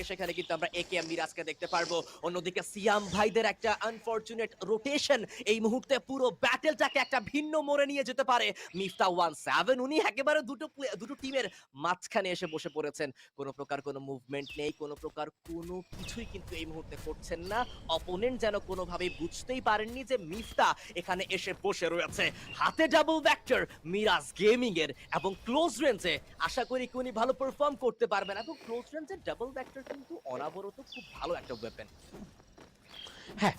থেকে সেখানে কিন্তু আমরা একেএম মিরাজকে দেখতে পারবো। অন্যদিকে সিয়াম ভাইদের একটা আনফরচুনেট রোটেশন এই মুহূর্তে পুরো ব্যাটেলটাকে একটা ভিন্ন মোড়ে নিয়ে যেতে পারে। মিফতা 17 উনি একেবারে দুটো টিমের মাঝখানে এসে বসে পড়েছেন। কোনো প্রকার কোনো মুভমেন্ট নেই, কোনো প্রকার কোনো কিছুই কিন্তু এই মুহূর্তে করছেন না। অপোনেন্ট যেন কোনোভাবেই বুঝতেই পারেননি যে মিফতা এখানে এসে বসে রয়েছে। হাতে ডাবল ভেক্টর মিরাজ গেমিং এর এবং ক্লোজ রেঞ্জে আশা করি কি উনি ভালো পারফর্ম করতে পারবেন এবং ক্লোজ রেঞ্জে ডাবল ভেক্টর কিন্তু অনাবরত খুব ভালো একটা ওয়েপেন। হ্যাঁ,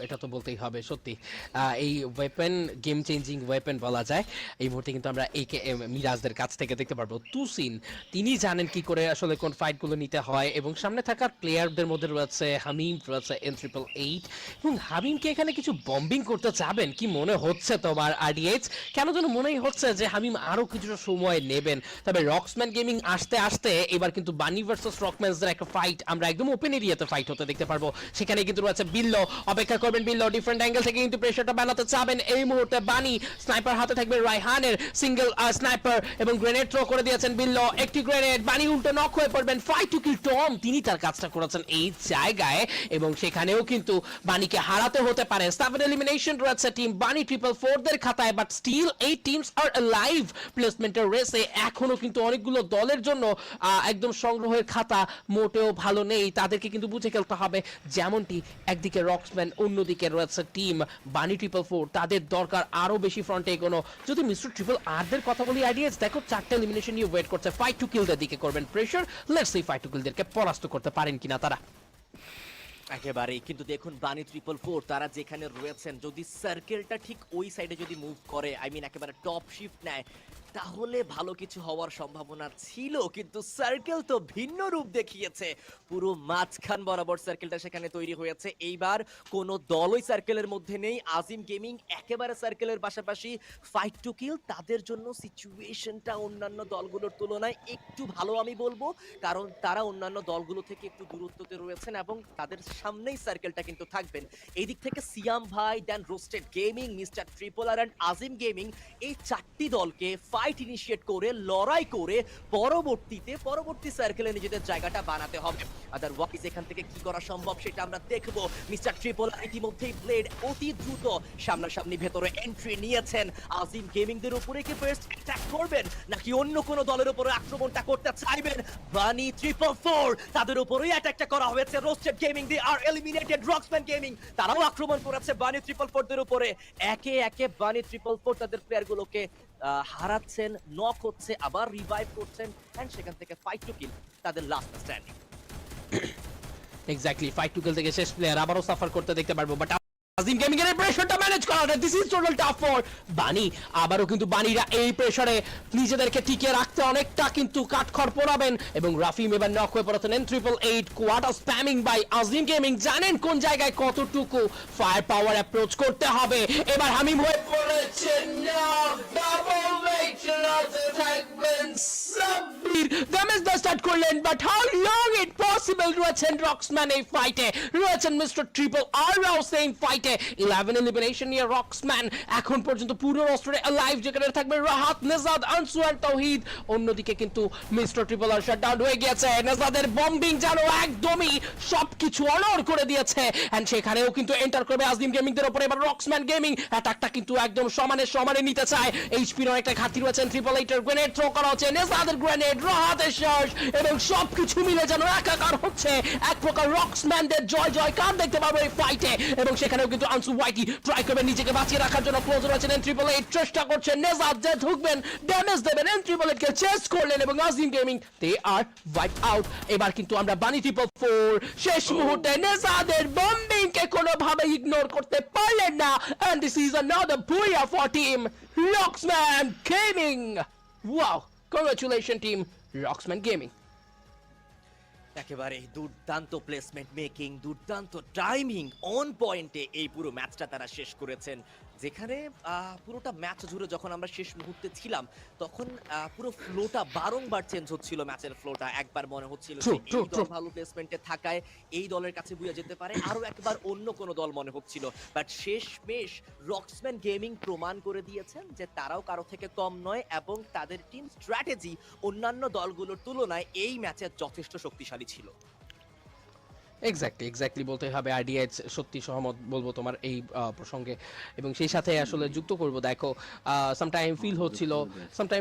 এটা তো বলতেই হবে সত্যি। এই ওয়েপেন গেম চেঞ্জিং ওয়েপেন বলা যায়। এই মুহূর্তে কিন্তু আমরা একেএম মিরাজদের কাছ থেকে দেখতে পারবো তুসিন তিনি জানেন কি করে আসলে কোন ফাইটগুলো নিতে হয় এবং সামনে থাকা প্লেয়ারদের মধ্যে রয়েছে হামিম, রয়েছে N888 এবং হামিমকে এখানে কিছু বম্বিং করতে চাবেন কি মনে হচ্ছে তোমার আরডিএইচ? কেন যেন মনেই হচ্ছে যে হামিম আরো কিছুটা সময় নেবেন। তবে রক্সম্যান গেমিং আসতে আসতে এবার কিন্তু বানি ভার্সেস রকম্যানসদের একটা ফাইট আমরা একদম ওপেন এরিয়াতে ফাইট হতে দেখতে পারবো। সেখানে কিন্তু রয়েছে বিল্লো, অপেক্ষা করবেন বিল্লো ডিফারেন্ট অ্যাঙ্গেল থেকে কিন্তু প্রেসারটা বানাতে চাবেন। এই মুহূর্তে বানি স্নাইপার হাতে থাকবে রায়হানের সিঙ্গেল স্নাইপার এবং গ্রেনেড থ্রো করে দিয়েছেন বিল্লো, একটি গ্রেনেড, বানি উল্টো নক হয়ে পড়বেন। ফাইট টু কিল টম তিনি তার কাজটা করেছেন এই জায়গায় এবং সেখানেও কিন্তু বানিকে হারাতে হতে পারে। 7 এলিমিনেশন রয়েছে টিম বানি 444 দের খাতায়, বাট স্টিল এই টিমস আর অ্যালাইভ। প্লেসমেন্টের রেসে এখনো কিন্তু অনেকগুলো দলের জন্য একদম সংগ্রহের খাতা মোটেও ভালো নেই, তাদেরকে কিন্তু বুঝে খেলতে হবে। যেমনটি একদিকে রক্সম্যান, অন্যদিকে রয়েছে টিম বানি 444, তাদের দরকার আরো বেশি ফ্রন্টে এগোনো। যদি মিস্টার ট্রিপল আর দের কথা বলি আইডিয়াস, দেখো 4টা এলিমিনেশন নিয়ে ওয়েট করছে। ফাইট টু কিল দের দিকে করবেন pressure, let's see fight to kill দেরকে পরাস্ত করতে পারেন কিনা তারা। একেবারেই কিন্তু দেখুন বানি 444 তারা যেখানে রয়েছেন যদি সার্কেলটা ঠিক ওই সাইডে যদি মুভ করে, আই মিন একেবারে টপ শিফট নেয়, তাহলে ভালো কিছু হওয়ার সম্ভাবনা ছিল। কিন্তু সার্কেল তো ভিন্ন রূপ দেখিয়েছে, পুরো মাঝখান বরাবর সার্কেলটা সেখানে তৈরি হয়েছে। এইবার কোনো দলই সার্কেলের মধ্যে নেই। আজিম গেমিং একেবারে সার্কেলের পাশাপাশি ফাইট টু কিল তাদের জন্য সিচুয়েশনটা অন্যান্য দলগুলোর তুলনায় একটু ভালো আমি বলবো, কারণ তারা অন্যান্য দলগুলো থেকে একটু দূরত্বতে রয়েছেন এবং তাদের সামনেই সার্কেলটা কিন্তু থাকবেন। এই দিক থেকে সিয়াম ভাই, then roasted gaming, mister triple R and Azim gaming এই চারটি দলকে ফাইট ইনিশিয়েট করে লড়াই করে পরবর্তী সার্কেলে নিজেদের জায়গাটা বানাতে হবে। আদারওয়াইজ এখান থেকে কি করা সম্ভব সেটা আমরা দেখবো। মিস্টার ট্রিপল ইতিমধ্যেই ব্লেড অতি দ্রুত সামনাসামনি ভেতরে এন্ট্রি নিয়েছেন। আজিম গেমিংদের উপরে কি ফার্স্ট অ্যাটাক করবেন নাকি অন্য কোনো দলের উপরে আক্রমণটা করতে চাইবেন? বানি 444 তাদের উপরেই অ্যাটাকটা করা হয়েছে। রোস্টেড গেমিং দি আর এলিমিনেটেড। রক্সম্যান গেমিং তারাও আক্রমণ করেছে বানি 444 দের উপরে। একে একে বানি 444 তাদের প্লেয়ারগুলোকে হারাচ্ছেন, নক হচ্ছে, আবার রিভাইভ করছেন এন্ড সেখান থেকে ফাইট টু কিল তাদের last standing. Exactly, fight to kill থেকে শেষ প্লেয়ার আবারও সাফার করতে দেখতে পারবো, বাট আজিম গেমিং এর প্রেসারটা ম্যানেজ করা, this is total tough for বানি। আবারও কিন্তু বানিরা এই প্রেসারে নিজেদেরকে টিকিয়ে রাখতে অনেকটা কিন্তু কাঠখড় পোড়াবেন এবং রাফিম এবার নক হয়ে পড়েছেন। N888 quarter spamming by Azim gaming, জানেন কোন জায়গায় কতটুকু ফায়ার পাওয়ার অ্যাপ্রোচ করতে হবে। এবার হামিম হয়ে পড়েছেন ডাবল ভেক্টর থাকবেন সাব্বির ড্যামেজ দা স্টার্ট করলেন, but how long it possible রয়েছেন রক্সম্যান এই ফাইটে, রয়েছেন মিস্টার ট্রিপল আর সেম ফাইটে। 11 এলিমিনেশন নিয়ে রক্সম্যান এখন পর্যন্ত পুরো রোস্টারে অ্যালাইভ, যেখানে থাকবে রাহাত, নেজাদ, আনসু আর তাওহীদ। অন্যদিকে কিন্তু মিস্টার ট্রিপল আর শাটডাউন হয়ে গিয়েছে। নেজাদের বম্বিং যেন একদমই সবকিছু অনর করে দিয়েছে এন্ড সেখানেও কিন্তু এন্টার করবে আজিম গেমিং দের উপরে। এবার রক্সম্যান গেমিং অ্যাটাকটা কিন্তু একদম সমানে নিতে চায়। এইচপির অনেকটা ঘাটতি রয়েছে। 888 এর গ্রেনেড থ্রো করা হচ্ছে, নেজাদের গ্রেনেড, রাহাতের শট এবং সবকিছু মিলে যেন একাকার হচ্ছে। এক প্রকার রক্সম্যানদের জয়কার দেখতে পাবো এই ফাইটে এবং সেখানেও কিন্তু আনসু ওয়াইটি ট্রাই করবেন নিজেকে বাঁচিয়ে রাখার জন্য। ক্লোজ রয়েছেন N888, চেষ্টা করছেন নেজাদ যে ঢুকবেন, ড্যামেজ দেবেন। N888 কে চেস করলেন এবং আজিম গেমিং দে আর ওয়াইপ আউট। এবার কিন্তু আমরা বানি 444 শেষ মুহূর্তে নেজাদের বম্বিং কে কোনোভাবে ইগনোর করতে পারলেন না এন্ড দিস ইজ অ্যানাদার বুয়া for team রক্সম্যান gaming. Wow, congratulation team রক্সম্যান gaming. একেবারে দুর্দান্ত প্লেসমেন্ট মেকিং, দুর্দান্ত টাইমিং, অন পয়েন্টে এই পুরো ম্যাচটা তারা শেষ করেছেন। যেখানে পুরোটা ম্যাচ জুড়ে যখন আমরা শেষ মুহূর্তে ছিলাম তখন পুরো ফ্লোটা বারংবার চেঞ্জ হচ্ছিল। ম্যাচের ফ্লোটা একবার মনে হচ্ছিল যে এই দল ভালো প্লেসমেন্টে থাকায় এই দলের কাছে বুয়া যেতে পারে, আরো একবার অন্য কোনো দল মনে হচ্ছিল। বাট শেষমেশ রক্সম্যান গেমিং প্রমাণ করে দিয়েছেন যে তারাও কারো থেকে কম নয় এবং তাদের টিম স্ট্র্যাটেজি অন্যান্য দলগুলোর তুলনায় এই ম্যাচে যথেষ্ট শক্তিশালী ছিল। এক্স্যাক্টলি বলতে হবে আইডিএইচ সত্যি সহমত বলবো তোমার এই প্রসঙ্গে এবং সেই সাথে আসলে যুক্ত করব দেখো সামটাইম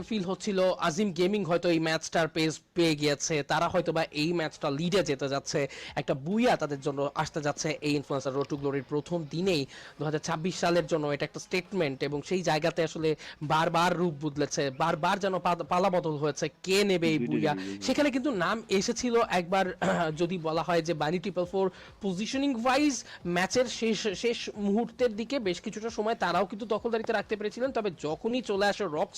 ফিল হচ্ছিল আজিম গেমিং হয়তো এই ম্যাচটার পেস পেয়ে গিয়েছে তারা হয়তো বা এই ম্যাচটা লিডে যেতে যাচ্ছে একটা বুইয়া তাদের জন্য আসতে যাচ্ছে এই ইনফ্লুয়েন্সার রোড টু গ্লোরির প্রথম দিনেই 2026 সালের জন্য এটা একটা স্টেটমেন্ট এবং সেই জায়গাতে আসলে বারবার রূপ বদলেছে বারবার যেন পালা বদল হয়েছে কে নেবে এই বুইয়া সেখানে কিন্তু নাম এসেছিল একবার যদি বলা হয় যে বানি 444 পজিশনিং ওয়াইজ ম্যাচের শেষ মুহূর্তের দিকে বেশ কিছুটা সময় তারাও কিন্তু দখলদারিতে রাখতে পেরেছিলেন তবে যখনই চলে আসে রক্স